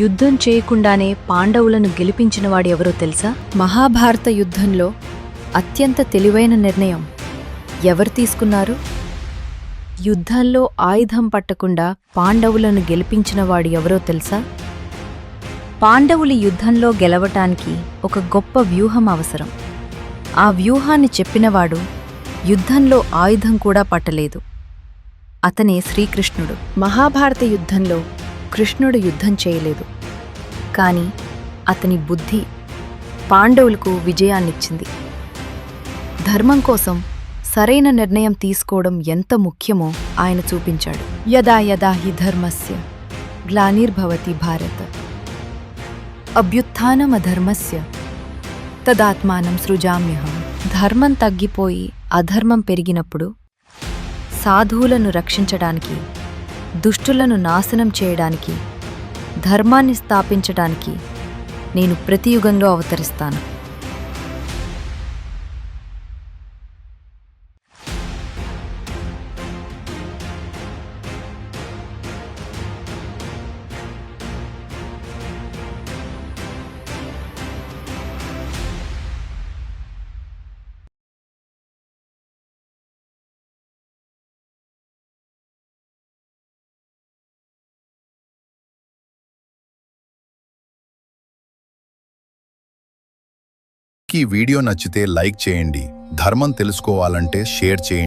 యుద్ధం చేయకుండానే పాండవులను గెలిపించినవాడు ఎవరో తెలుసా? మహాభారత యుద్ధంలో అత్యంత తెలివైన నిర్ణయం ఎవరు తీసుకున్నారు? యుద్ధంలో ఆయుధం పట్టకుండా పాండవులను గెలిపించినవాడు ఎవరో తెలుసా? పాండవులు యుద్ధంలో గెలవటానికి ఒక గొప్ప వ్యూహం అవసరం. ఆ వ్యూహాన్ని చెప్పినవాడు యుద్ధంలో ఆయుధం కూడా పట్టలేదు. అతనే శ్రీకృష్ణుడు. మహాభారత యుద్ధంలో కృష్ణుడు యుద్ధం చేయలేదు, కాని అతని బుద్ధి పాండవులకు విజయాన్నిచ్చింది. ధర్మం కోసం సరైన నిర్ణయం తీసుకోవడం ఎంత ముఖ్యమో ఆయన చూపించాడు. యదా యదా హి ధర్మస్య గ్లానిర్భవతి భారత అభ్యుత్థానమధర్మస్య తదాత్మానం సృజామ్యహం. ధర్మం తగ్గిపోయి అధర్మం పెరిగినప్పుడు సాధువులను రక్షించడానికి, దుష్టులను నాశనం చేయడానికి, ధర్మాన్ని స్థాపించడానికి నేను ప్రతి యుగంలో అవతరిస్తాను. ఈ వీడియో నచ్చితే లైక్ చేయండి. ధర్మం తెలుసుకోవాలంటే షేర్ చేయండి.